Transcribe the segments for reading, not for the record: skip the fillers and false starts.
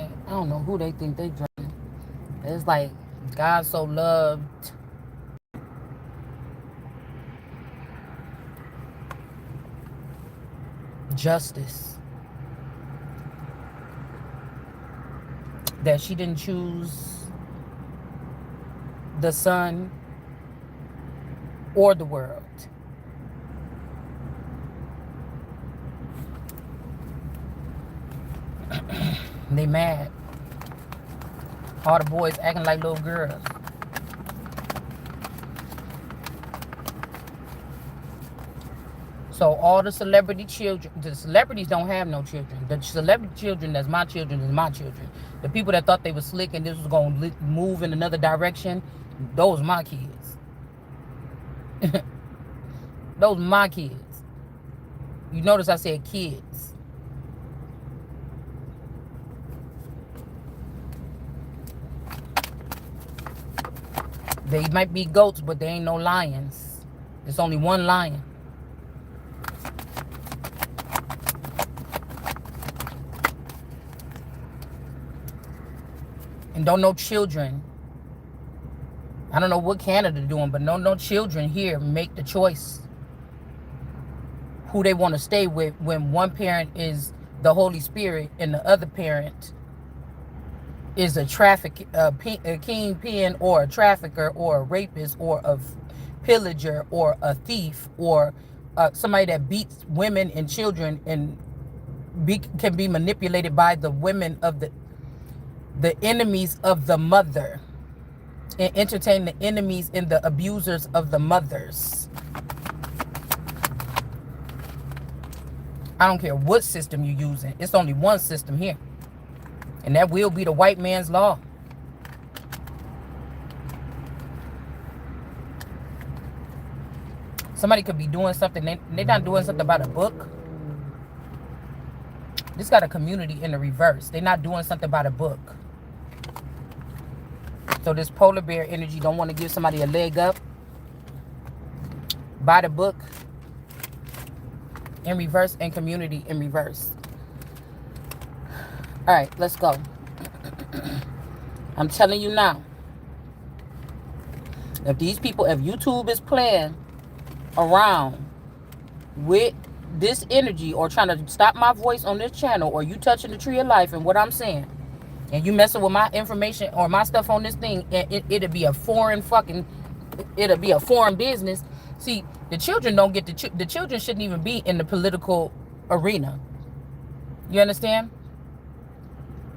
like, I don't know who they think they dragging. It's like God so loved justice that she didn't choose the sun or the world. They mad. All the boys acting like little girls. So all the celebrity children, the celebrities don't have no children. The celebrity children that's my children is my children. The people that thought they were slick and this was going to move in another direction, those my kids. Those my kids. You notice I said kids. They might be goats, but they ain't no lions. There's only one lion. And don't no children. I don't know what Canada doing, but no children here make the choice who they want to stay with when one parent is the Holy Spirit and the other parent is a kingpin or a trafficker or a rapist or a pillager or a thief or somebody that beats women and children and can be manipulated by the women of the enemies of the mother and entertain the enemies and the abusers of the mothers. I don't care what system you're using. It's only one system here. And that will be the white man's law. Somebody could be doing something. They're not doing something about a book. This got a community in the reverse. They're not doing something about a book. So this polar bear energy don't want to give somebody a leg up. Buy the book in reverse and community in reverse. All right, let's go. I'm telling you now. If these people, if YouTube is playing around with this energy or trying to stop my voice on this channel, or you touching the tree of life and what I'm saying, and you messing with my information or my stuff on this thing, it'll be a foreign business. See, the children don't get the children shouldn't even be in the political arena. You understand?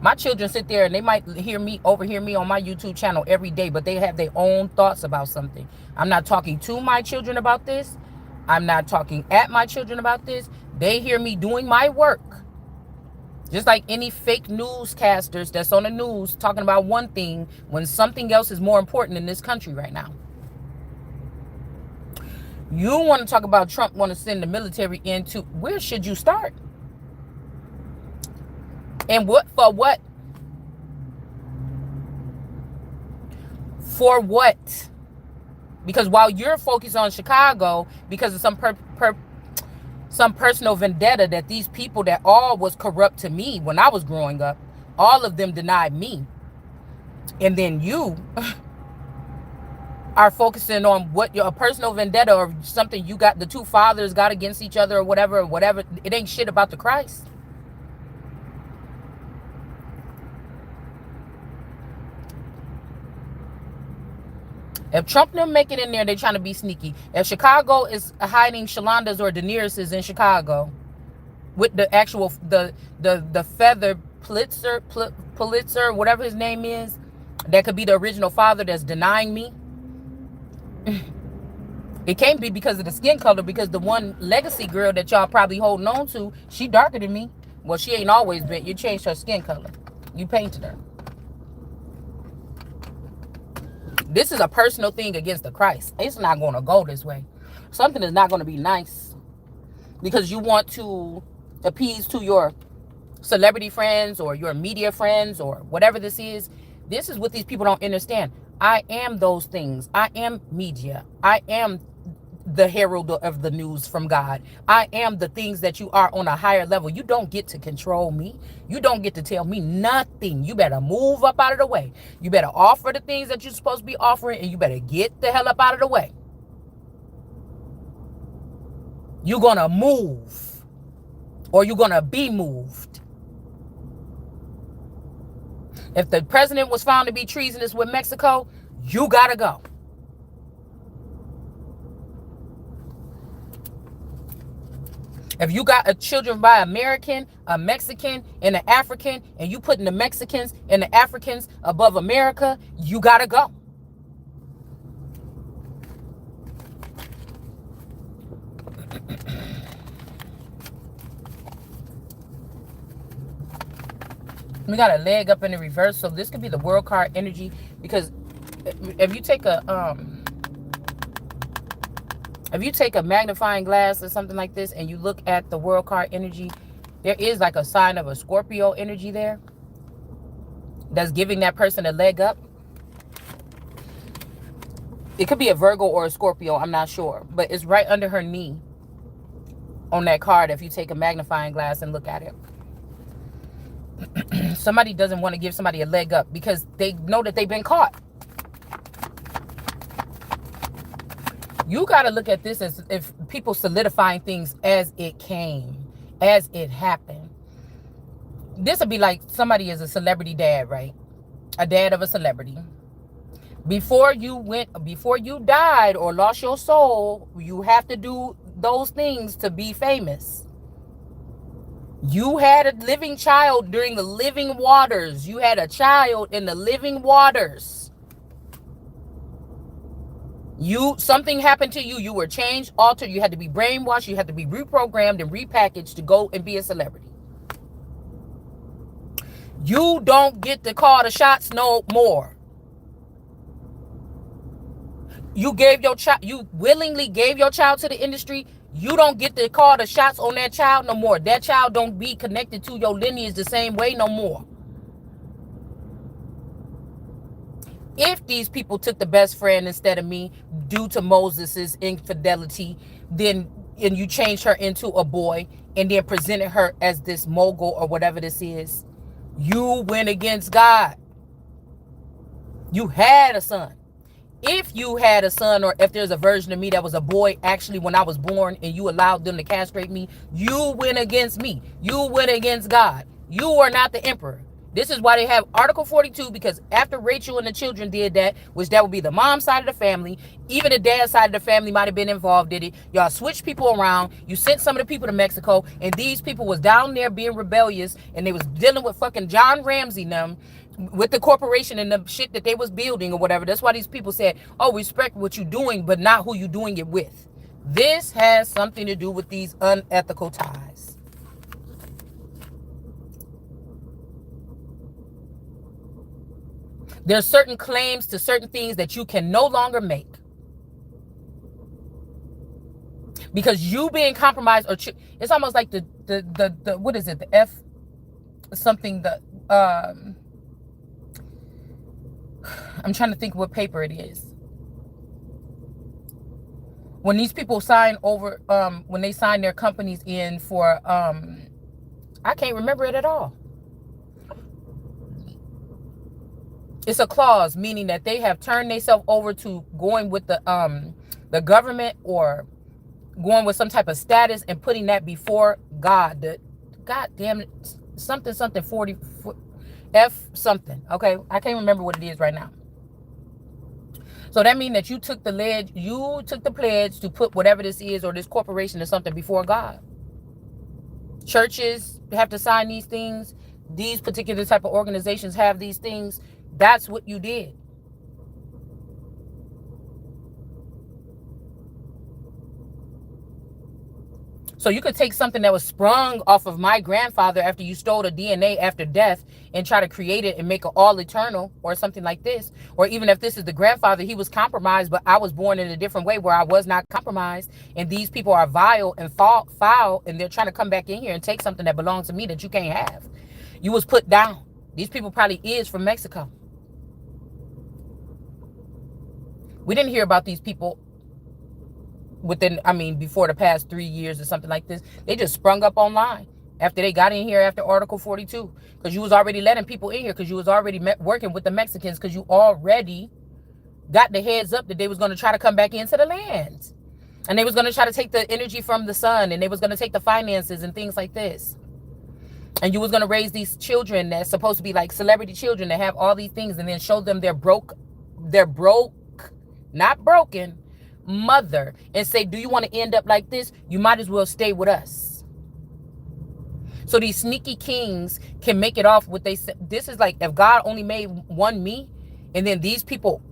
My children sit there and they might overhear me on my YouTube channel every day, but they have their own thoughts about something. I'm not talking to my children about this. I'm not talking at my children about this. They hear me doing my work. Just like any fake newscasters that's on the news talking about one thing when something else is more important in this country right now. You want to talk about Trump want to send the military into, where should you start? And for what? For what? Because while you're focused on Chicago because of some personal vendetta that these people that all was corrupt to me when I was growing up, all of them denied me. And then you are focusing on what your personal vendetta or something you got, the two fathers got against each other or whatever. It ain't shit about the Christ. If Trump didn't make it in there, they're trying to be sneaky. If Chicago is hiding Shalanda's or Daenerys's in Chicago with the actual the feather Pulitzer, whatever his name is, that could be the original father that's denying me. It can't be because of the skin color, because the one legacy girl that y'all probably holding on to, she darker than me. Well, she ain't always been. You changed her skin color. You painted her. This is a personal thing against the Christ. It's not going to go this way. Something is not going to be nice because you want to appease to your celebrity friends or your media friends or whatever this is. This is what these people don't understand. I am those things. I am media. I am the herald of the news from God. I am the things that you are on a higher level. You don't get to control me. You don't get to tell me nothing. You better move up out of the way. You better offer the things that you're supposed to be offering, and you better get the hell up out of the way. You're going to move, or you're going to be moved. If the president was found to be treasonous with Mexico, you got to go. If you got children by American, a Mexican, and an African, and you putting the Mexicans and the Africans above America, you got to go. We got a leg up in the reverse, so this could be the world card energy, because if you take a magnifying glass or something like this and you look at the world card energy, there is like a sign of a Scorpio energy there that's giving that person a leg up. It could be a Virgo or a Scorpio, I'm not sure, but it's right under her knee on that card if you take a magnifying glass and look at it. Somebody doesn't want to give somebody a leg up because they know that they've been caught. You got to look at this as if people solidifying things as it came, as it happened. This would be like somebody is a celebrity dad, right? A dad of a celebrity. Before you died or lost your soul, you have to do those things to be famous. You had a living child during the living waters. You had a child in the living waters. Something happened to you. You were changed, altered. You had to be brainwashed. You had to be reprogrammed and repackaged to go and be a celebrity. You don't get to call the shots no more. You willingly gave your child to the industry. You don't get to call the shots on that child no more. That child don't be connected to your lineage the same way no more. If these people took the best friend instead of me due to Moses's infidelity, and you changed her into a boy and then presented her as this mogul or whatever this is, you went against God. You had a son. If you had a son, or if there's a version of me that was a boy actually when I was born and you allowed them to castrate me, you went against me. You went against God. You are not the emperor. This is why they have Article 42, because after Rachel and the children did that, which that would be the mom side of the family, even the dad side of the family might have been involved in it. Y'all switched people around. You sent some of the people to Mexico, and these people was down there being rebellious, and they was dealing with fucking John Ramsey and them, with the corporation and the shit that they was building or whatever. That's why these people said, oh, respect what you're doing, but not who you're doing it with. This has something to do with these unethical ties. There's certain claims to certain things that you can no longer make. Because you being compromised, or it's almost like the what is it? The F something, I'm trying to think what paper it is. When these people sign over, when they sign their companies in for, I can't remember it at all. It's a clause meaning that they have turned themselves over to going with the government, or going with some type of status and putting that before God. God damn it, something 40 F something. Okay, I can't remember what it is right now. So that means that you took the pledge to put whatever this is, or this corporation or something, before God. Churches have to sign these things. These particular type of organizations have these things. That's what you did. So you could take something that was sprung off of my grandfather after you stole the DNA after death and try to create it and make it all eternal, or something like this. Or even if this is the grandfather, he was compromised, but I was born in a different way where I was not compromised. And these people are vile and foul, and they're trying to come back in here and take something that belongs to me that you can't have. You was put down. These people probably is from Mexico. We didn't hear about these people within, I mean, before the past 3 years or something like this. They just sprung up online after they got in here after Article 42, because you was already letting people in here, because you was already working with the Mexicans, because you already got the heads up that they was going to try to come back into the land, and they was going to try to take the energy from the sun, and they was going to take the finances and things like this. And you was going to raise these children that's supposed to be like celebrity children that have all these things, and then show them their broke, not broken mother, and say, do you want to end up like this? You might as well stay with us. So these sneaky kings can make it off what they said. This is like, if God only made one me, and then these people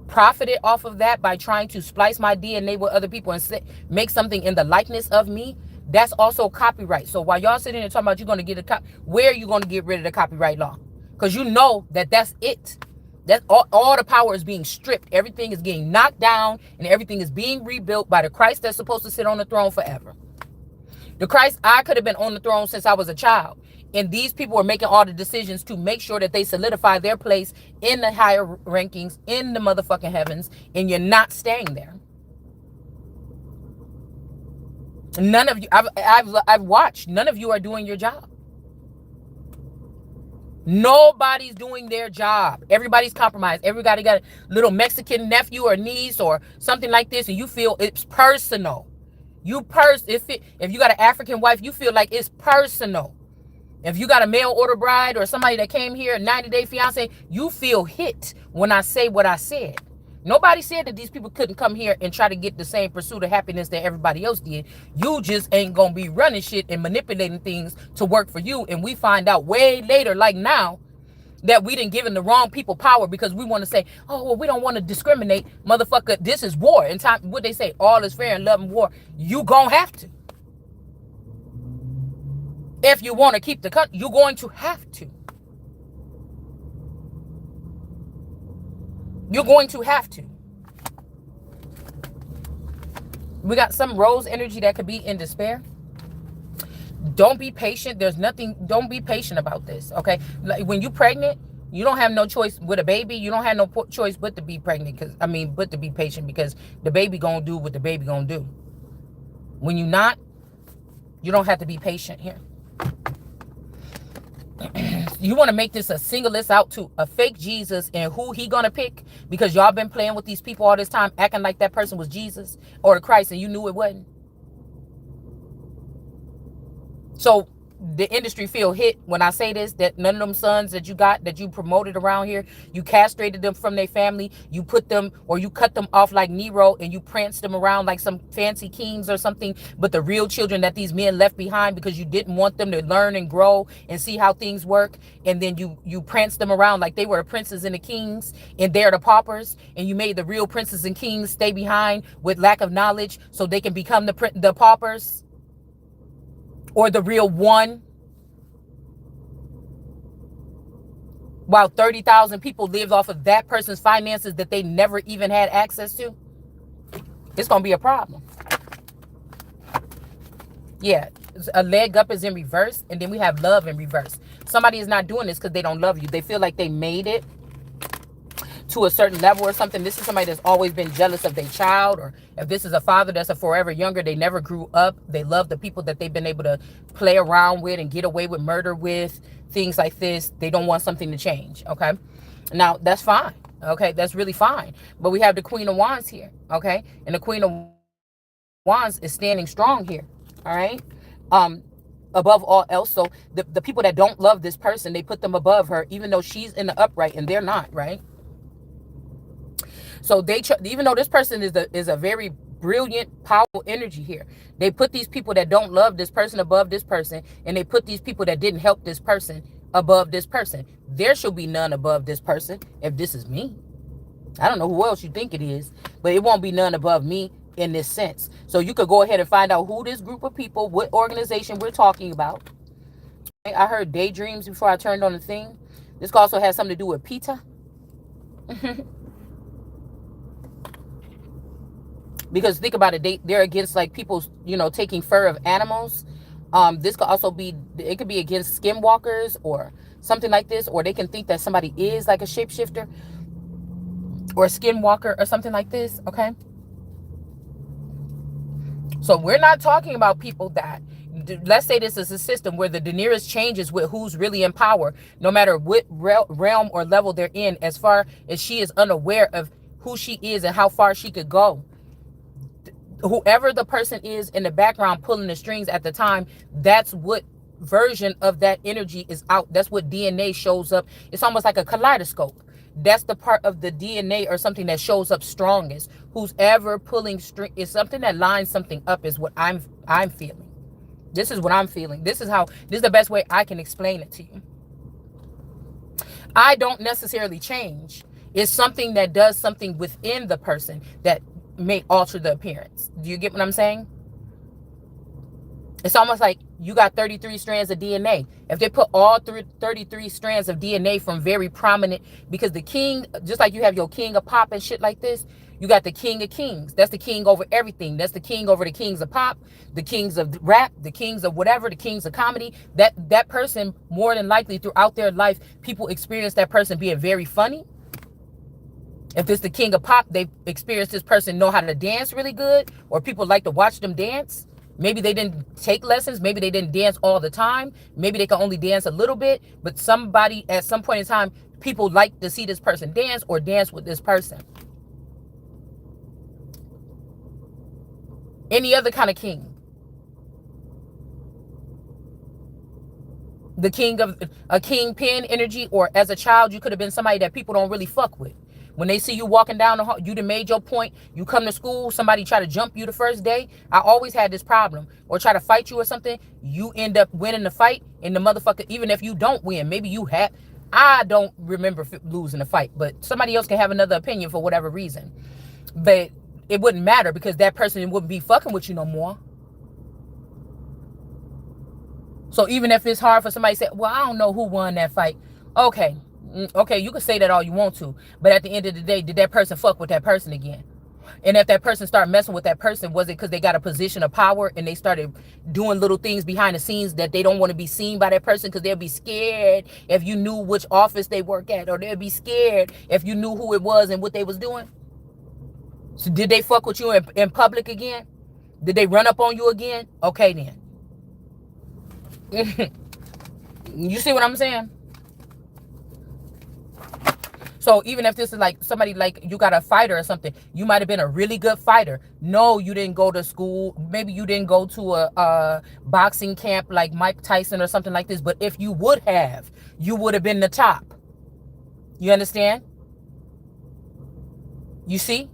profited off of that by trying to splice my DNA with other people and make something in the likeness of me, that's also copyright. So while y'all sitting here talking about you're going to get where are you going to get rid of the copyright law? Because you know that that's it. That's all the power is being stripped. Everything is getting knocked down, and everything is being rebuilt by the Christ that's supposed to sit on the throne forever. The Christ, I could have been on the throne since I was a child. And these people are making all the decisions to make sure that they solidify their place in the higher rankings, in the motherfucking heavens, and you're not staying there. None of you, I've watched, none of you are doing your job. Nobody's doing their job. Everybody's compromised. Everybody got a little Mexican nephew or niece or something like this, and you feel it's personal. If you got an African wife, you feel like it's personal. If you got a mail order bride or somebody that came here, 90-day fiance, you feel hit when I say what I said. Nobody said that these people couldn't come here and try to get the same pursuit of happiness that everybody else did. You just ain't gonna be running shit and manipulating things to work for you. And we find out way later, like now, that we didn't give the wrong people power because we want to say, oh, well, we don't want to discriminate. Motherfucker, this is war. In time, what they say, all is fair in love and war. You gonna have to. If you want to keep the country, you're going to have to. You're going to have to. We got some rose energy that could be in despair. Don't be patient. There's nothing. Don't be patient about this. Okay. Like when you're pregnant, you don't have no choice with a baby. You don't have no choice but to be pregnant. But to be patient, because the baby gonna do what the baby gonna do. When you're not, you don't have to be patient here. You want to make this a single list out to a fake Jesus and who he gonna pick, because y'all been playing with these people all this time, acting like that person was Jesus or the Christ, and you knew it wasn't. So the industry feel hit when I say this, that none of them sons that you got, that you promoted around here, you castrated them from their family, you put them, or you cut them off like Nero, and you pranced them around like some fancy kings or something. But the real children that these men left behind, because you didn't want them to learn and grow and see how things work, and then you pranced them around like they were the princes and the kings, and they're the paupers, and you made the real princes and kings stay behind with lack of knowledge so they can become the paupers, or the real one, while 30,000 people lived off of that person's finances that they never even had access to. It's gonna be a problem. Yeah, a leg up is in reverse, and then we have love in reverse. Somebody is not doing this because they don't love you. They feel like they made it to a certain level or something. This is somebody that's always been jealous of their child, or if this is a father that's a forever younger, they never grew up. They love the people that they've been able to play around with and get away with murder with, things like this. They don't want something to change. Okay, now that's fine. Okay, that's really fine. But we have the Queen of Wands here. Okay, and the Queen of Wands is standing strong here. All right, above all else. So the people that don't love this person, they put them above her, even though she's in the upright and they're not, right? So even though this person is a very brilliant, powerful energy here, they put these people that don't love this person above this person, and they put these people that didn't help this person above this person. There should be none above this person if this is me. I don't know who else you think it is, but it won't be none above me in this sense. So you could go ahead and find out who this group of people, what organization we're talking about. I heard daydreams before I turned on the thing. This also has something to do with PETA. Because think about it, they're against like people, taking fur of animals. This could also be, it could be against skinwalkers or something like this, or they can think that somebody is like a shapeshifter or a skinwalker or something like this. Okay. So we're not talking about people that, let's say this is a system where the Daenerys changes with who's really in power, no matter what realm or level they're in, as far as she is unaware of who she is and how far she could go. Whoever the person is in the background pulling the strings at the time, that's what version of that energy is out. That's what DNA shows up. It's almost like a kaleidoscope. That's the part of the DNA or something that shows up strongest. Who's ever pulling string is something that lines something up, is what I'm feeling. This is what I'm feeling. This is the best way I can explain it to you. I don't necessarily change. It's something that does something within the person that may alter the appearance. Do you get what I'm saying? It's almost like you got 33 strands of DNA. If they put all 33 strands of DNA from very prominent, because the king, just like you have your king of pop and shit like this, you got the king of kings. That's the king over everything. That's the king over the kings of pop, the kings of rap, the kings of whatever, the kings of comedy. That person, more than likely throughout their life, people experience that person being very funny. If it's the king of pop, they experience this person know how to dance really good, or people like to watch them dance. Maybe they didn't take lessons. Maybe they didn't dance all the time. Maybe they can only dance a little bit. But somebody at some point in time, people like to see this person dance or dance with this person. Any other kind of king. The king of a kingpin energy, or as a child, you could have been somebody that people don't really fuck with. When they see you walking down the hall, you done made your point. You come to school, somebody try to jump you the first day. I always had this problem. Or try to fight you or something. You end up winning the fight. And the motherfucker, even if you don't win, maybe you have. I don't remember losing the fight. But somebody else can have another opinion for whatever reason. But it wouldn't matter, because that person wouldn't be fucking with you no more. So even if it's hard for somebody to say, well, I don't know who won that fight. Okay, you can say that all you want to. But at the end of the day, did that person fuck with that person again? And if that person started messing with that person, was it because they got a position of power and they started doing little things behind the scenes that they don't want to be seen by that person because they'll be scared if you knew which office they work at, or they'll be scared if you knew who it was and what they was doing? So did they fuck with you in public again? Did they run up on you again? Okay, then. You see what I'm saying? So even if this is like somebody, like you got a fighter or something, you might have been a really good fighter. No, you didn't go to school. Maybe you didn't go to a boxing camp like Mike Tyson or something like this. But if you would have, you would have been the top. You understand? You see?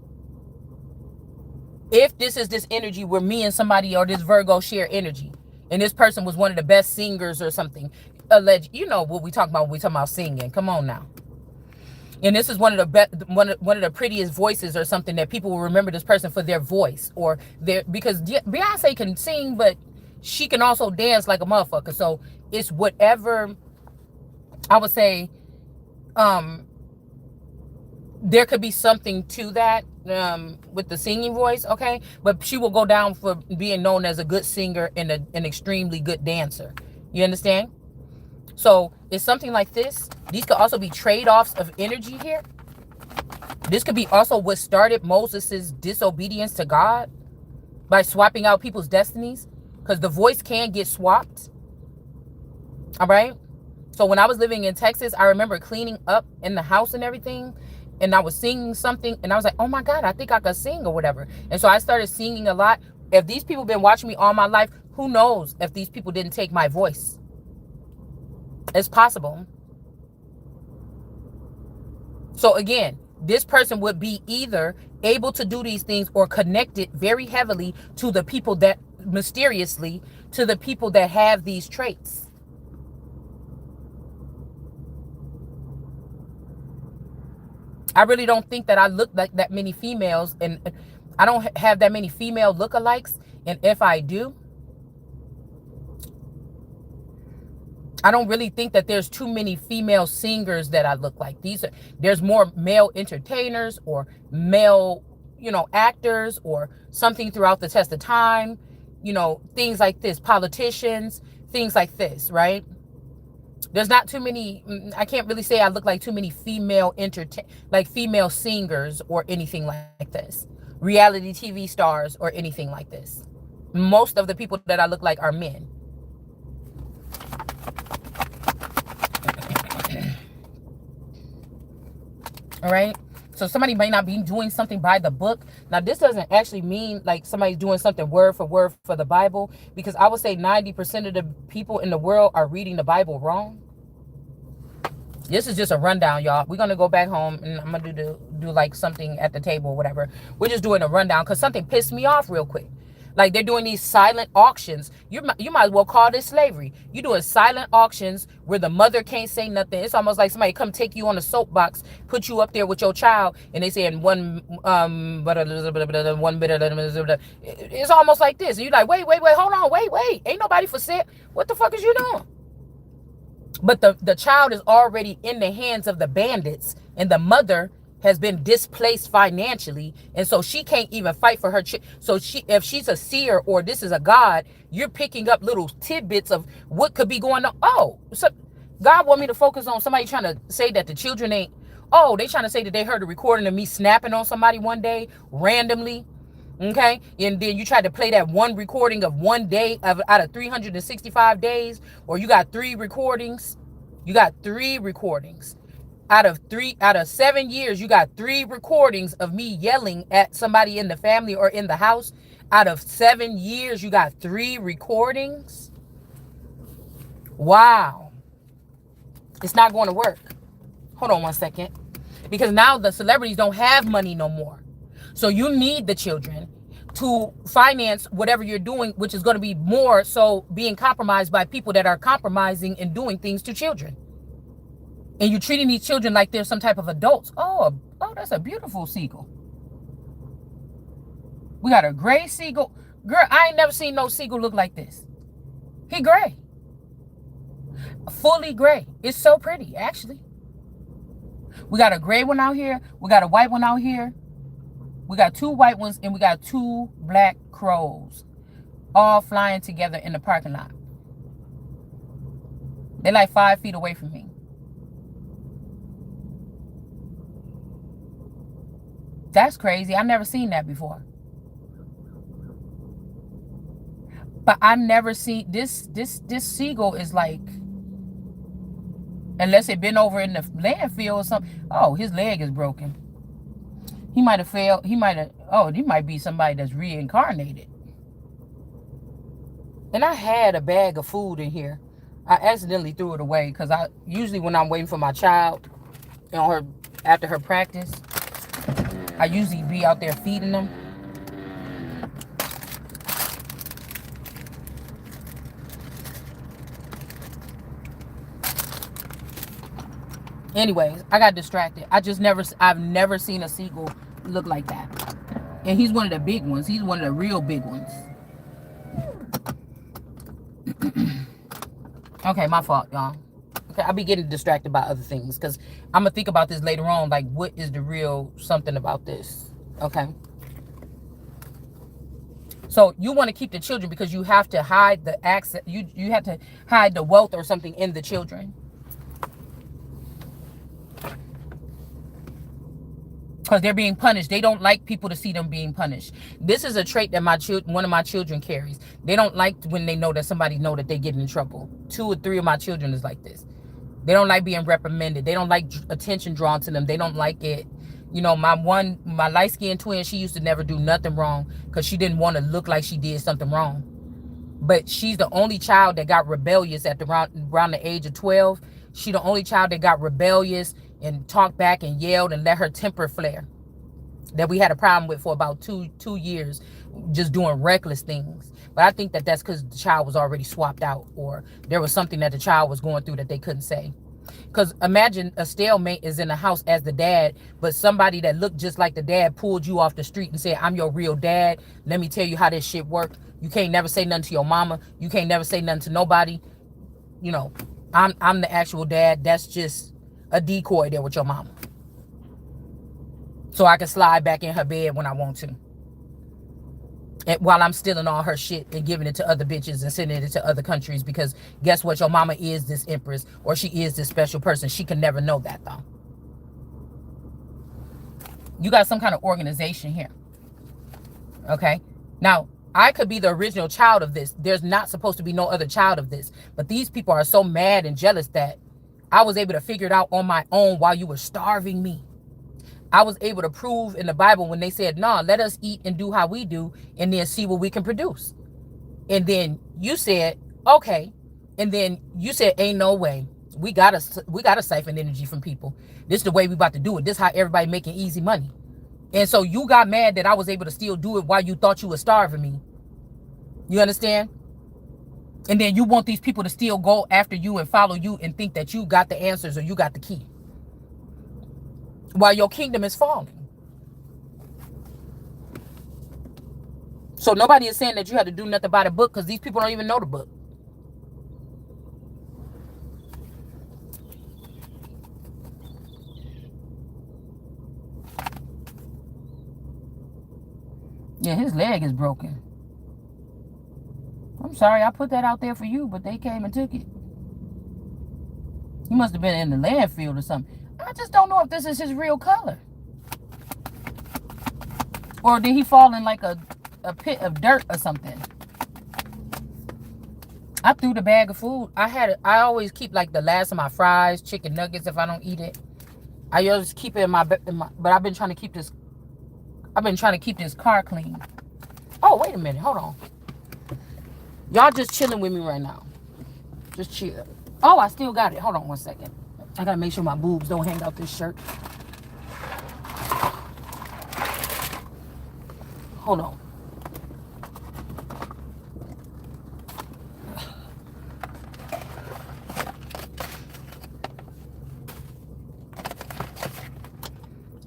If this is this energy where me and somebody, or this Virgo, share energy, and this person was one of the best singers or something, alleged, you know what we talk about when we talk about singing. Come on now. And this is one of the prettiest voices or something, that people will remember this person for their voice, or their, because Beyonce can sing, but she can also dance like a motherfucker. So it's whatever, I would say, there could be something to that with the singing voice, okay? But she will go down for being known as a good singer and an extremely good dancer. You understand? So it's something like this. These could also be trade-offs of energy here. This could be also what started Moses' disobedience to God, by swapping out people's destinies, because the voice can get swapped. All right? So when I was living in Texas, I remember cleaning up in the house and everything, and I was singing something, and I was like, oh my God, I think I could sing or whatever. And so I started singing a lot. If these people been watching me all my life, who knows if these people didn't take my voice? It's possible. So again, this person would be either able to do these things or connected very heavily to the people that, mysteriously, to the people that have these traits. I really don't think that I look like that many females, and I don't have that many female lookalikes. And if I do, I don't really think that there's too many female singers that I look like. There's more male entertainers, or male, actors, or something throughout the test of time, things like this, politicians, things like this, right? There's not too many, I can't really say I look like too many female female singers or anything like this. Reality TV stars or anything like this. Most of the people that I look like are men. All right. So somebody may not be doing something by the book. Now, this doesn't actually mean like somebody's doing something word for the Bible, because I would say 90% of the people in the world are reading the Bible wrong. This is just a rundown, y'all. We're gonna go back home and I'm gonna do like something at the table or whatever. We're just doing a rundown because something pissed me off real quick. Like, they're doing these silent auctions. You might as well call this slavery. You doing silent auctions where the mother can't say nothing. It's almost like somebody come take you on a soapbox, put you up there with your child, and they say in one bit. It's almost like this. And you're like, wait, hold on, wait. Ain't nobody for sale. What the fuck is you doing? But the child is already in the hands of the bandits, and the mother has been displaced financially, and so she can't even fight for her so if she's a seer or this is a God, you're picking up little tidbits of what could be going on. Oh, so God want me to focus on somebody trying to say that the children ain't. Oh, they trying to say that they heard a recording of me snapping on somebody one day randomly. Okay, and then you try to play that one recording of one day out of 365 days, or you got 3 recordings. You got 3 recordings out of 7 years. You got 3 recordings of me yelling at somebody in the family or in the house. Out of 7 years, you got 3 recordings. Wow, it's not going to work. Hold on one second, because now the celebrities don't have money no more. So you need the children to finance whatever you're doing, which is going to be more so being compromised by people that are compromising and doing things to children. And you're treating these children like they're some type of adults. Oh, that's a beautiful seagull. We got a gray seagull. Girl, I ain't never seen no seagull look like this. He gray. Fully gray. It's so pretty, actually. We got a gray one out here. We got a white one out here. We got 2 white ones, and we got 2 black crows all flying together in the parking lot. They're like 5 feet away from me. That's crazy. I've never seen that before. But I never seen this seagull is like, unless it been over in the landfill or something. Oh, his leg is broken. He might have failed. He might be somebody that's reincarnated. And I had a bag of food in here. I accidentally threw it away because I usually, when I'm waiting for my child, after her practice, I usually be out there feeding them. Anyways, I got distracted. I've never seen a seagull look like that. And he's one of the big ones. He's one of the real big ones. Okay, my fault, y'all. Okay, I'll be getting distracted by other things because I'm going to think about this later on. Like, what is the real something about this? Okay. So you want to keep the children because you have to hide the access. You have to hide the wealth or something in the children. Because they're being punished. They don't like people to see them being punished. This is a trait that one of my children carries. They don't like when they know that somebody know that they get in trouble. 2 or 3 of my children is like this. They don't like being reprimanded. They don't like attention drawn to them. They don't like it. You know, my light-skinned twin, she used to never do nothing wrong because she didn't want to look like she did something wrong. But she's the only child that got rebellious at around the age of 12. She the only child that got rebellious and talked back and yelled and let her temper flare. That we had a problem with for about two years, just doing reckless things. But I think that that's because the child was already swapped out, or there was something that the child was going through that they couldn't say. Because imagine a stalemate is in the house as the dad, but somebody that looked just like the dad pulled you off the street and said, I'm your real dad. Let me tell you how this shit work. You can't never say nothing to your mama. You can't never say nothing to nobody. You know, I'm the actual dad. That's just a decoy there with your mama. So I can slide back in her bed when I want to. And while I'm stealing all her shit and giving it to other bitches and sending it to other countries, because guess what? Your mama is this empress, or she is this special person. She can never know that, though. You got some kind of organization here. Okay? Now, I could be the original child of this. There's not supposed to be no other child of this. But these people are so mad and jealous that I was able to figure it out on my own while you were starving me. I was able to prove in the Bible when they said, nah, let us eat and do how we do and then see what we can produce. And then you said, okay. And then you said, ain't no way. We gotta siphon energy from people. This is the way we about to do it. This is how everybody making easy money. And so you got mad that I was able to still do it while you thought you were starving me. You understand? And then you want these people to still go after you and follow you and think that you got the answers or you got the key while your kingdom is falling. So nobody is saying that you had to do nothing about a book because these people don't even know the book. Yeah, his leg is broken. I'm sorry, I put that out there for you, but they came and took it. He must have been in the landfill or something. I just don't know if this is his real color. Or did he fall in like a pit of dirt or something? I threw the bag of food. I always keep like the last of my fries, chicken nuggets if I don't eat it. I always keep it in my but I've been trying to keep this car clean. Oh, wait a minute. Hold on. Y'all just chilling with me right now. Just chill. Oh, I still got it. Hold on one second. I gotta make sure my boobs don't hang out this shirt. Hold on.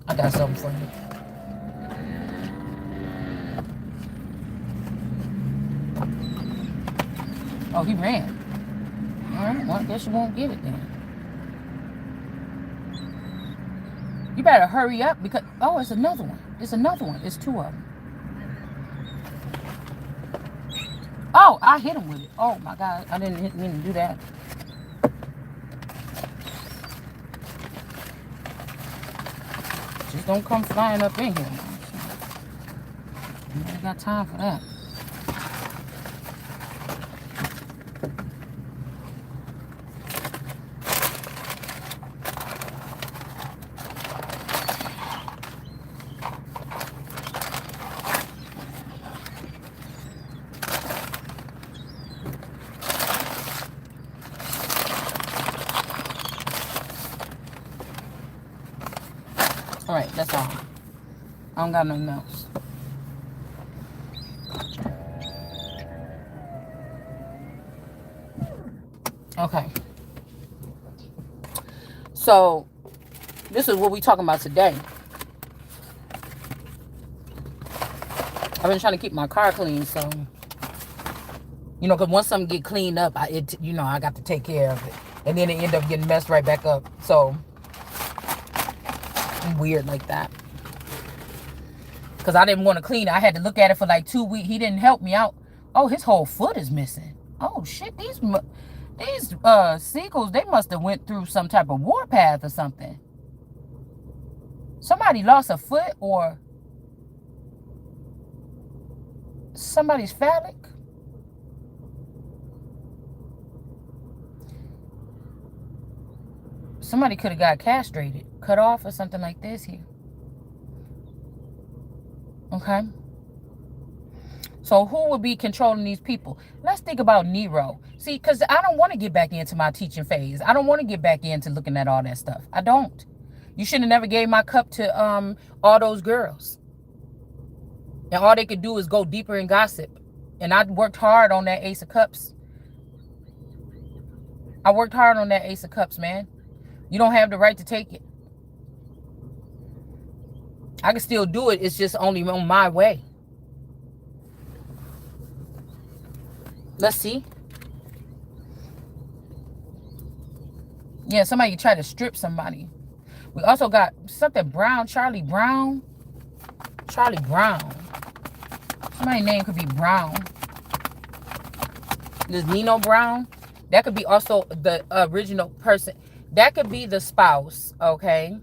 I got something for you. Oh, he ran. All right, well, I guess you won't get it then. You better hurry up because, oh, it's another one. It's another one. It's two of them. Oh, I hit him with it. Oh, my God. I didn't mean to do that. Just don't come flying up in here. I ain't got time for that. All right, that's all. I don't got nothing else. Okay. So, this is what we talking about today. I've been trying to keep my car clean, so, you know, because once something get cleaned up, I got to take care of it. And then it end up getting messed right back up. So, I'm weird like that. Because I didn't want to clean it. I had to look at it for like 2 weeks. He didn't help me out. Oh, his whole foot is missing. Oh, shit. These seagulls, they must have went through some type of warpath or something. Somebody lost a foot or somebody's phallic. Somebody could have got castrated, cut off or something like this here. Okay. So who would be controlling these people? Let's think about Nero. See, because I don't want to get back into my teaching phase. I don't want to get back into looking at all that stuff. I don't. You should have never gave my cup to all those girls. And all they could do is go deeper in gossip. And I worked hard on that Ace of Cups. I worked hard on that Ace of Cups, man. You don't have the right to take it. I can still do it. It's just only on my way. Let's see. Yeah, somebody tried to strip somebody. We also got something Brown, Charlie Brown. Charlie Brown. Somebody's name could be Brown. There's Nino Brown. That could be also the original person. That could be the spouse, okay?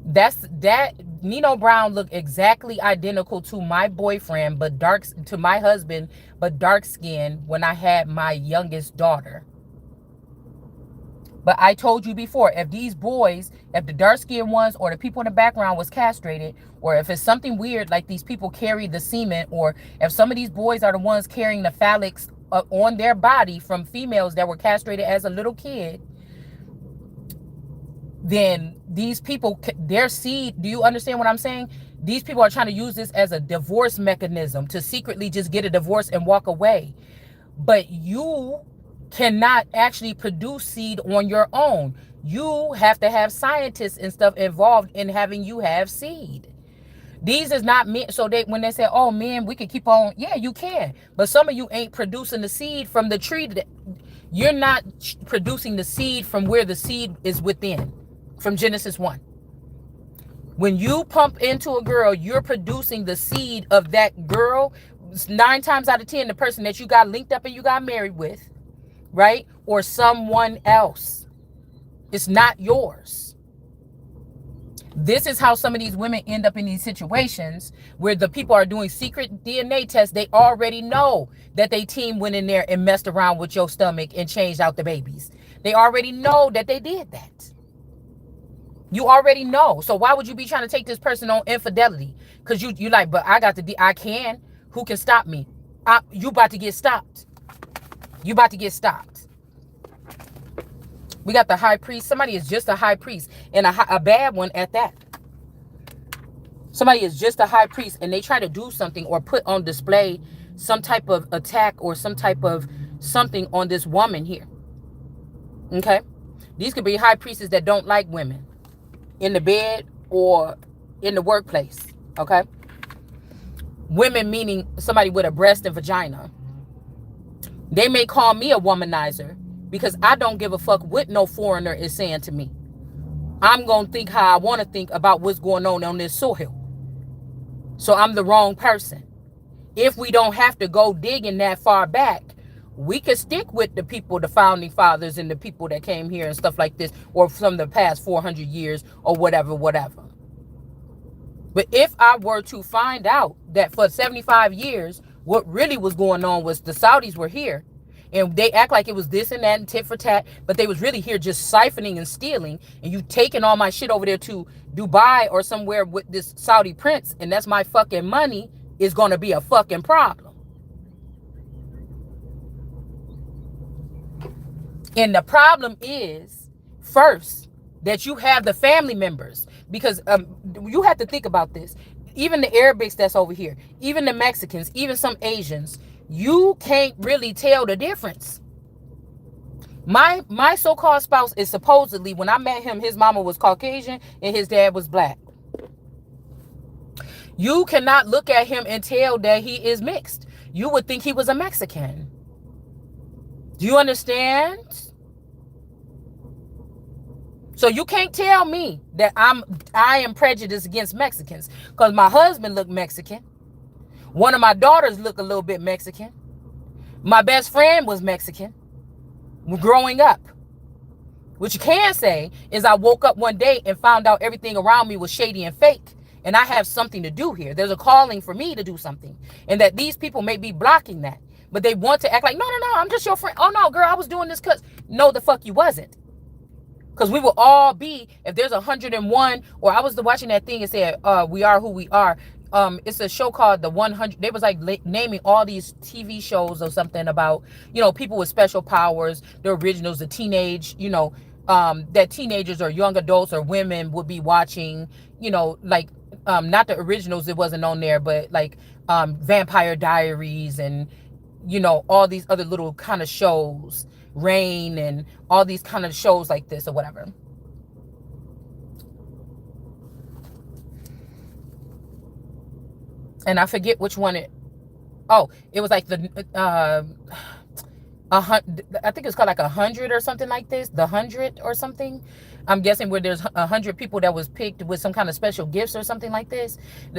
That Nino Brown looked exactly identical to my boyfriend, but to my husband, but dark skinned when I had my youngest daughter. But I told you before, if these boys, if the dark skinned ones or the people in the background was castrated, or if it's something weird like these people carry the semen, or if some of these boys are the ones carrying the phallics on their body from females that were castrated as a little kid, then these people, their seed, do you understand what I'm saying? These people are trying to use this as a divorce mechanism to secretly just get a divorce and walk away. But you cannot actually produce seed on your own. You have to have scientists and stuff involved in having you have seed. These is not men. So when they say, oh man, we can keep on, yeah, you can. But some of you ain't producing the seed from the tree. You're not producing the seed from where the seed is within, from Genesis 1. When you pump into a girl, you're producing the seed of that girl. 9 times out of 10, the person that you got linked up and you got married with, right? Or someone else. It's not yours. This is how some of these women end up in these situations where the people are doing secret DNA tests. They already know that they team went in there and messed around with your stomach and changed out the babies. They already know that they did that. You already know. So why would you be trying to take this person on infidelity? Because you like, but I got I can. Who can stop me? You about to get stopped. You about to get stopped. We got the high priest. Somebody is just a high priest, and a bad one at that. Somebody is just a high priest, and they try to do something or put on display some type of attack or some type of something on this woman here. Okay? These could be high priestesses that don't like women in the bed or in the workplace. Okay? Women meaning somebody with a breast and vagina. They may call me a womanizer because I don't give a fuck what no foreigner is saying to me. I'm going to think how I want to think about what's going on this soil. So I'm the wrong person. If we don't have to go digging that far back, we could stick with the people, the founding fathers and the people that came here and stuff like this, or from the past 400 years or whatever. But if I were to find out that for 75 years, what really was going on was the Saudis were here and they act like it was this and that and tit for tat, but they was really here just siphoning and stealing, and you taking all my shit over there to Dubai or somewhere with this Saudi prince, and that's my fucking money, is going to be a fucking problem. And the problem is, first, that you have the family members. Because you have to think about this. Even the Arabics that's over here, even the Mexicans, even some Asians, you can't really tell the difference. My so-called spouse is supposedly, when I met him, his mama was Caucasian and his dad was black. You cannot look at him and tell that he is mixed. You would think he was a Mexican. Do you understand? So you can't tell me that I am prejudiced against Mexicans, because my husband looked Mexican. One of my daughters looked a little bit Mexican. My best friend was Mexican growing up. What you can say is I woke up one day and found out everything around me was shady and fake. And I have something to do here. There's a calling for me to do something. And that these people may be blocking that. But they want to act like, no, I'm just your friend. Oh, no, girl, I was doing this because. No, the fuck you wasn't. Because we will all be, if there's 101, or I was watching that thing and said, we are who we are. It's a show called The 100. They was like naming all these TV shows or something about, people with special powers, the originals, the teenage, that teenagers or young adults or women would be watching, like, not the originals, it wasn't on there, but like Vampire Diaries and, all these other little kind of shows. Rain and all these kind of shows like this or whatever. And I forget which one it was like the I think it's called like 100 or something like this, the 100 or something. I'm guessing where there's 100 people that was picked with some kind of special gifts or something like this.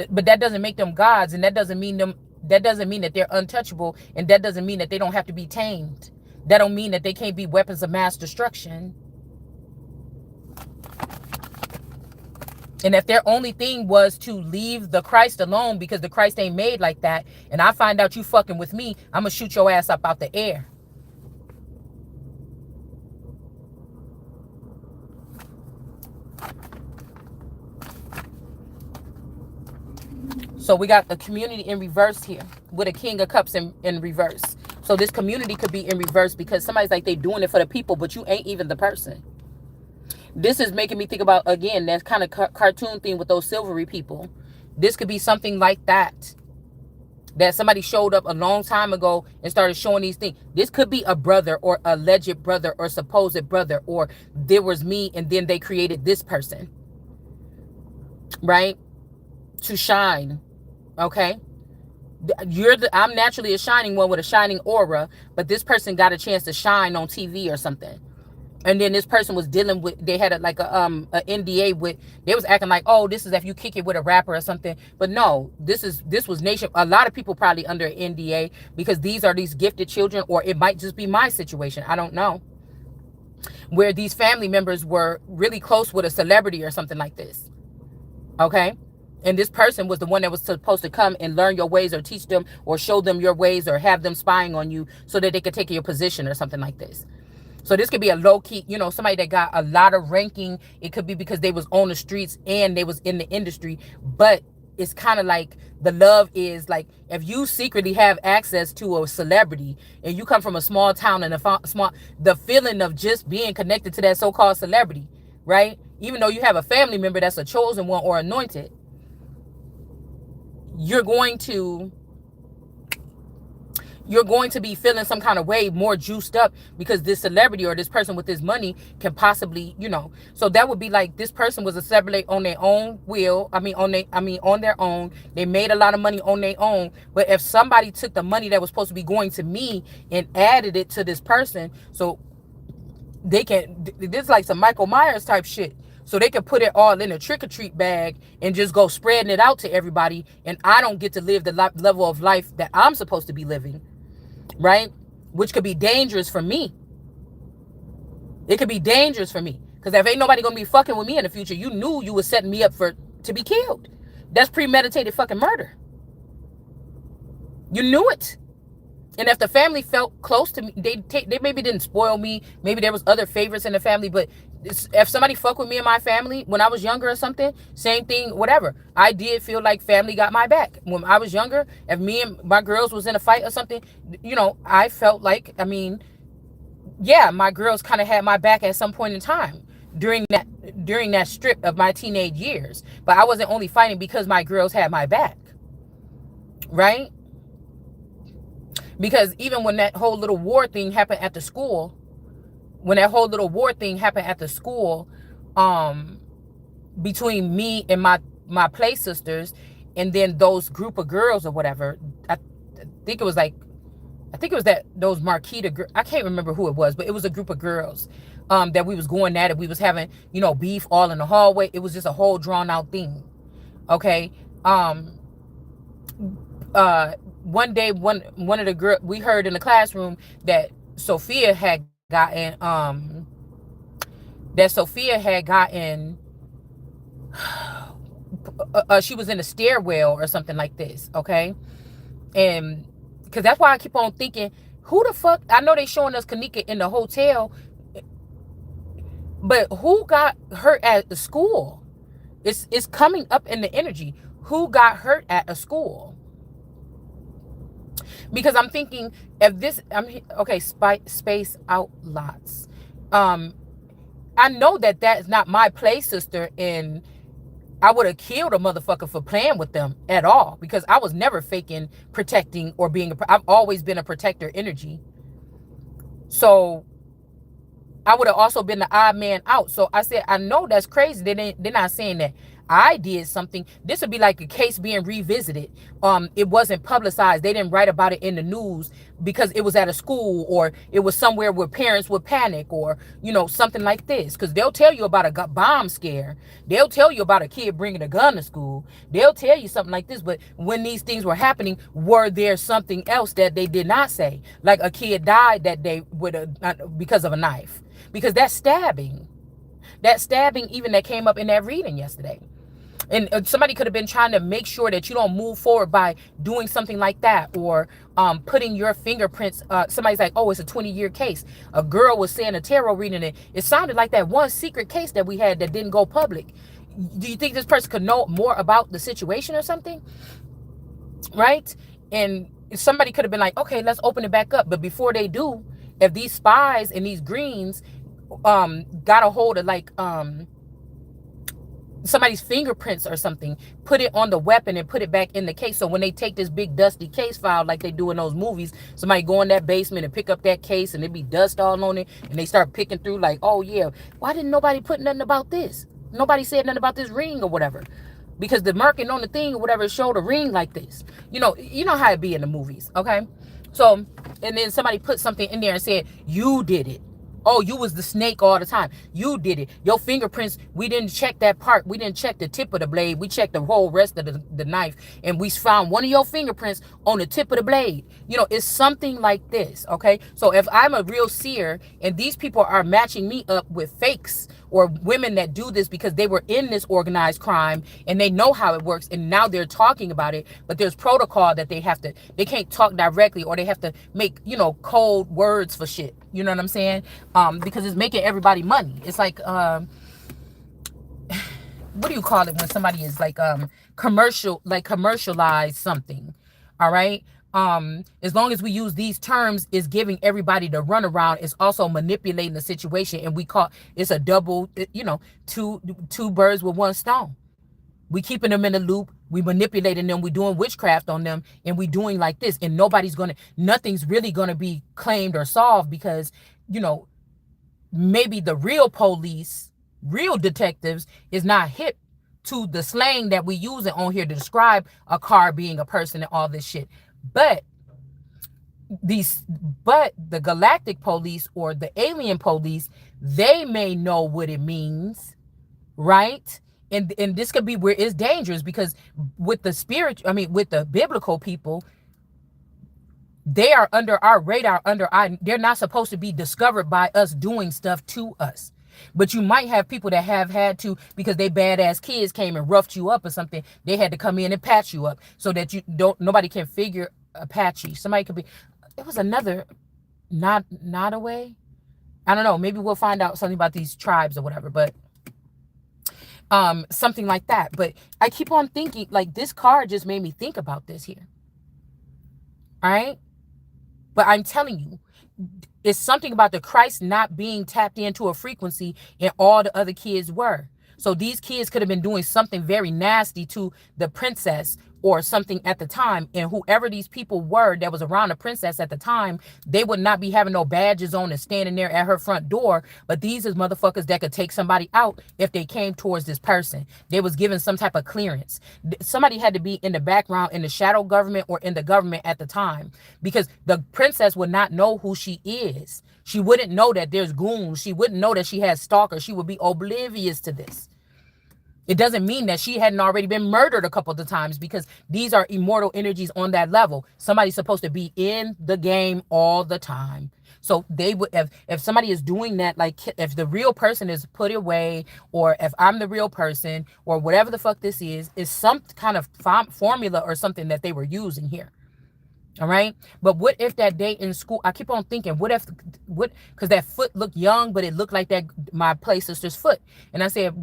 But that doesn't make them gods, and that doesn't mean that they're untouchable, and that doesn't mean that they don't have to be tamed. That don't mean that they can't be weapons of mass destruction. And if their only thing was to leave the Christ alone because the Christ ain't made like that, and I find out you fucking with me, I'm gonna shoot your ass up out the air. So we got the community in reverse here with a King of Cups in reverse. So this community could be in reverse because somebody's like they doing it for the people, but you ain't even the person. This is making me think about, again, that kind of cartoon thing with those silvery people. This could be something like that. That somebody showed up a long time ago and started showing these things. This could be a brother or alleged brother or supposed brother, or there was me and then they created this person. Right? To shine. Okay? I'm naturally a shining one with a shining aura, but this person got a chance to shine on TV or something. And then this person was dealing with, they had a NDA with, they was acting like, oh, this is if you kick it with a rapper or something. But no, this was nation. A lot of people probably under NDA because these are these gifted children, or it might just be my situation. I don't know. Where these family members were really close with a celebrity or something like this. Okay? And this person was the one that was supposed to come and learn your ways or teach them or show them your ways or have them spying on you so that they could take your position or something like this. So this could be a low-key, somebody that got a lot of ranking. It could be because they was on the streets and they was in the industry. But it's kind of like the love is like, if you secretly have access to a celebrity and you come from a small town and the feeling of just being connected to that so-called celebrity, right? Even though you have a family member that's a chosen one or anointed, you're going to be feeling some kind of way, more juiced up, because this celebrity or this person with this money can possibly, so that would be like this person was a celebrity on their own will. On their own. They made a lot of money on their own. But if somebody took the money that was supposed to be going to me and added it to this person, so they can, this is like some Michael Myers type shit. So they can put it all in a trick-or-treat bag and just go spreading it out to everybody. And I don't get to live the level of life that I'm supposed to be living. Right? Which could be dangerous for me. It could be dangerous for me. Because if ain't nobody going to be fucking with me in the future, you knew you was setting me up to be killed. That's premeditated fucking murder. You knew it. And if the family felt close to me, they maybe didn't spoil me. Maybe there was other favorites in the family. But if somebody fucked with me and my family when I was younger or something, same thing, whatever. I did feel like family got my back. When I was younger, if me and my girls was in a fight or something, I felt like, my girls kind of had my back at some point in time during that strip of my teenage years. But I wasn't only fighting because my girls had my back. Right? Because even when that whole little war thing happened at the school, between me and my play sisters, and then those group of girls or whatever, I think it was that those Marquita girls, I can't remember who it was, but it was a group of girls that we was going at it. We was having, beef all in the hallway. It was just a whole drawn out thing. Okay. One day, one of the girls, we heard in the classroom that Sophia had gotten she was in a stairwell or something like this. Okay. And because that's why I keep on thinking, who the fuck, I know they showing us Kanika in the hotel, but who got hurt at the school? It's coming up in the energy. Who got hurt at a school? Because I'm thinking, if this, space out lots. I know that is not my play sister, and I would have killed a motherfucker for playing with them at all, because I was never faking protecting or I've always been a protector energy. So I would have also been the odd man out. So I said, I know that's crazy. They're not saying that I did something. This would be like a case being revisited. It wasn't publicized. They didn't write about it in the news because it was at a school, or it was somewhere where parents would panic, or, something like this. Because they'll tell you about a bomb scare. They'll tell you about a kid bringing a gun to school. They'll tell you something like this. But when these things were happening, were there something else that they did not say? Like a kid died that day because of a knife. Because that stabbing, even that came up in that reading yesterday. And somebody could have been trying to make sure that you don't move forward by doing something like that, or putting your fingerprints. Somebody's like, oh, it's a 20-year case. A girl was saying a tarot reading, and it sounded like that one secret case that we had that didn't go public. Do you think this person could know more about the situation or something? Right? And somebody could have been like, okay, let's open it back up. But before they do, if these spies and these greens got a hold of like somebody's fingerprints or something, put it on the weapon and put it back in the case. So when they take this big dusty case file like they do in those movies, somebody go in that basement and pick up that case and it be dust all on it, and they start picking through like, oh yeah, why didn't nobody put nothing about this? Nobody said nothing about this ring or whatever. Because the marking on the thing or whatever showed a ring like this. You know how it be in the movies, okay? So, and then somebody put something in there and said, you did it. Oh, you was the snake all the time. You did it. Your fingerprints, we didn't check that part. We didn't check the tip of the blade. We checked the whole rest of the knife. And we found one of your fingerprints on the tip of the blade. It's something like this, okay? So if I'm a real seer and these people are matching me up with fakes or women that do this because they were in this organized crime and they know how it works, and now they're talking about it, but there's protocol that they can't talk directly, or they have to make, code words for shit. You know what I'm saying? Because it's making everybody money. It's like, what do you call it when somebody is like commercialize something? All right. As long as we use these terms, it's giving everybody the runaround. It's also manipulating the situation, and we call it's a double, two birds with one stone. We keeping them in the loop. We manipulating them. We doing witchcraft on them, and we doing like this. And nothing's really gonna be claimed or solved because, maybe the real police, real detectives is not hip to the slang that we using on here to describe a car being a person and all this shit. But the galactic police or the alien police, they may know what it means, right? And this could be where it's dangerous, because with the biblical people, they are under our radar, they're not supposed to be discovered by us doing stuff to us. But you might have people that have had to, because they badass kids came and roughed you up or something, they had to come in and patch you up so that nobody can figure Apache. Somebody could be, it was another, not a way. I don't know. Maybe we'll find out something about these tribes or whatever, but something like that. But I keep on thinking, like, this card just made me think about this here. All right. But I'm telling you, it's something about the Christ not being tapped into a frequency, and all the other kids were. So these kids could have been doing something very nasty to the princess or something at the time. And whoever these people were that was around the princess at the time, they would not be having no badges on and standing there at her front door. But these is motherfuckers that could take somebody out if they came towards this person. They was given some type of clearance. Somebody had to be in the background in the shadow government or in the government at the time, because the princess would not know who she is. She wouldn't know that there's goons. She wouldn't know that she has stalkers. She would be oblivious to this. It doesn't mean that she hadn't already been murdered a couple of times, because these are immortal energies on that level. Somebody's supposed to be in the game all the time. So they would, if somebody is doing that, like if the real person is put away, or if I'm the real person, or whatever the fuck this is some kind of formula or something that they were using here. All right. But what if that day in school, I keep on thinking, because that foot looked young, but it looked like that my play sister's foot. And I said,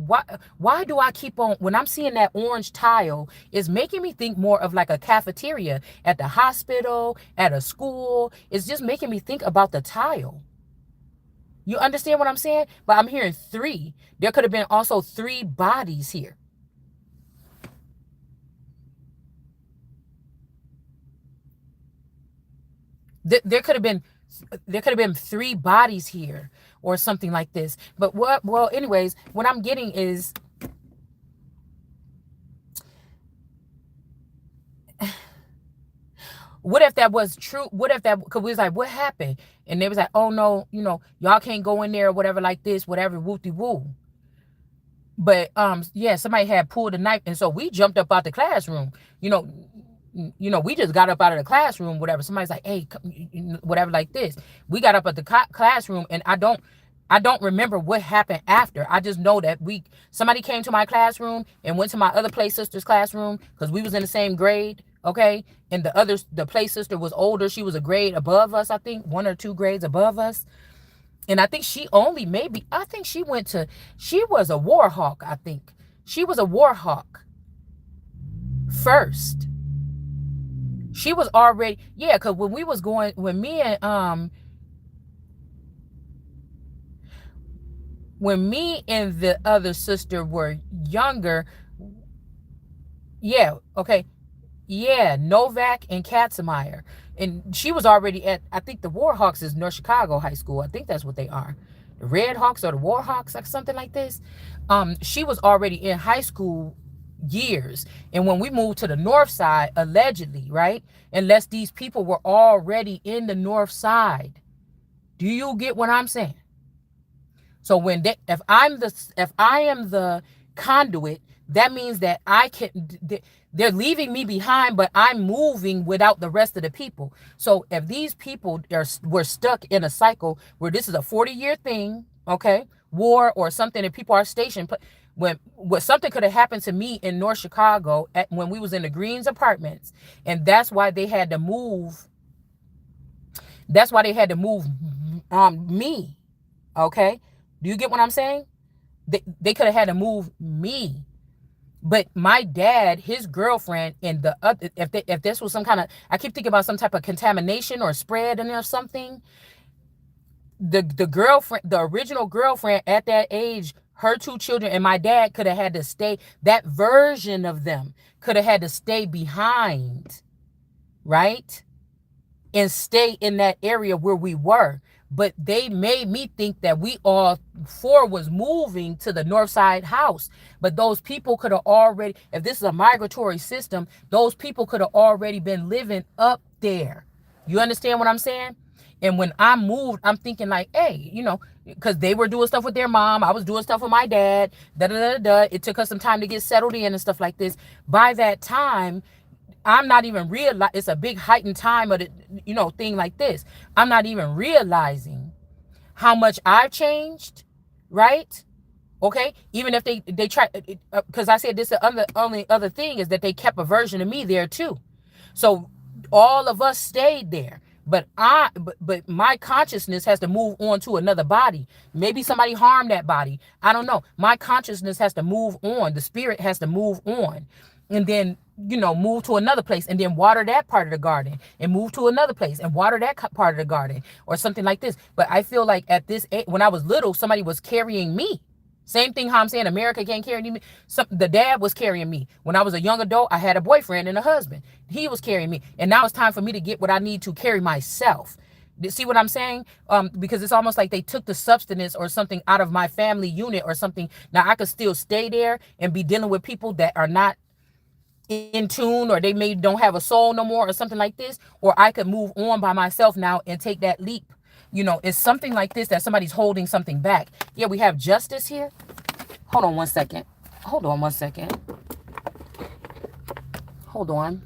why do I keep on, when I'm seeing that orange tile, it's making me think more of like a cafeteria at the hospital, at a school. It's just making me think about the tile. You understand what I'm saying? But I'm hearing 3. There could have been also 3 bodies here. There could have been 3 bodies here or something like this. But anyways, what I'm getting is, what if that was true? What if that, because we was like, what happened? And they was like, oh no, y'all can't go in there or whatever like this, whatever, woo-de-woo. But yeah, somebody had pulled a knife, and so we jumped up out the classroom. We just got up out of the classroom, whatever. Somebody's like, hey, whatever like this. We got up at the classroom, and I don't remember what happened after. I just know that somebody came to my classroom and went to my other play sister's classroom because we was in the same grade, okay? And the play sister was older. She was a grade above us, I think, 1 or 2 grades above us. And I think she was a war hawk, I think. She was a war hawk first. She was already, yeah, because when me and the other sister were younger, yeah, okay, yeah, Novak and Katzenmeyer. And she was already I think the Warhawks is North Chicago High School. I think that's what they are. The Red Hawks or the Warhawks, like something like this. She was already in high school years. And when we moved to the north side, allegedly, right? Unless these people were already in the north side. Do you get what I'm saying? So if I am the conduit, that means that they're leaving me behind, but I'm moving without the rest of the people. So if these people were stuck in a cycle where this is a 40-year thing, okay, war or something, and people are stationed, when something could have happened to me in North Chicago when we was in the Greens apartments, and that's why they had to move. That's why they had to move me. Okay. Do you get what I'm saying? They could have had to move me. But my dad, his girlfriend, and the other, if this was some kind of, I keep thinking about some type of contamination or spread or something. The girlfriend, the original girlfriend at that age, her 2 children, and my dad could have had to stay. That version of them could have had to stay behind, right? And stay in that area where we were. But they made me think that we all 4 was moving to the north side house. But those people could have already, if this is a migratory system, those people could have already been living up there. You understand what I'm saying? And when I moved, I'm thinking like, hey, because they were doing stuff with their mom. I was doing stuff with my dad. It took us some time to get settled in and stuff like this. By that time, I'm not even realizing, it's a big heightened time of the, thing like this. I'm not even realizing how much I've changed, right? Okay, even if they try, because I said this, the only other thing is that they kept a version of me there too. So all of us stayed there. But my consciousness has to move on to another body. Maybe somebody harmed that body. I don't know. My consciousness has to move on. The spirit has to move on. And then, move to another place and then water that part of the garden and move to another place and water that part of the garden or something like this. But I feel like at this age, when I was little, somebody was carrying me. Same thing how I'm saying America can't carry me. The dad was carrying me. When I was a young adult, I had a boyfriend and a husband. He was carrying me. And now it's time for me to get what I need to carry myself. See what I'm saying? Because it's almost like they took the substance or something out of my family unit or something. Now I could still stay there and be dealing with people that are not in tune, or they don't have a soul no more or something like this. Or I could move on by myself now and take that leap. It's something like this that somebody's holding something back. Yeah, we have justice here. Hold on one second. Hold on.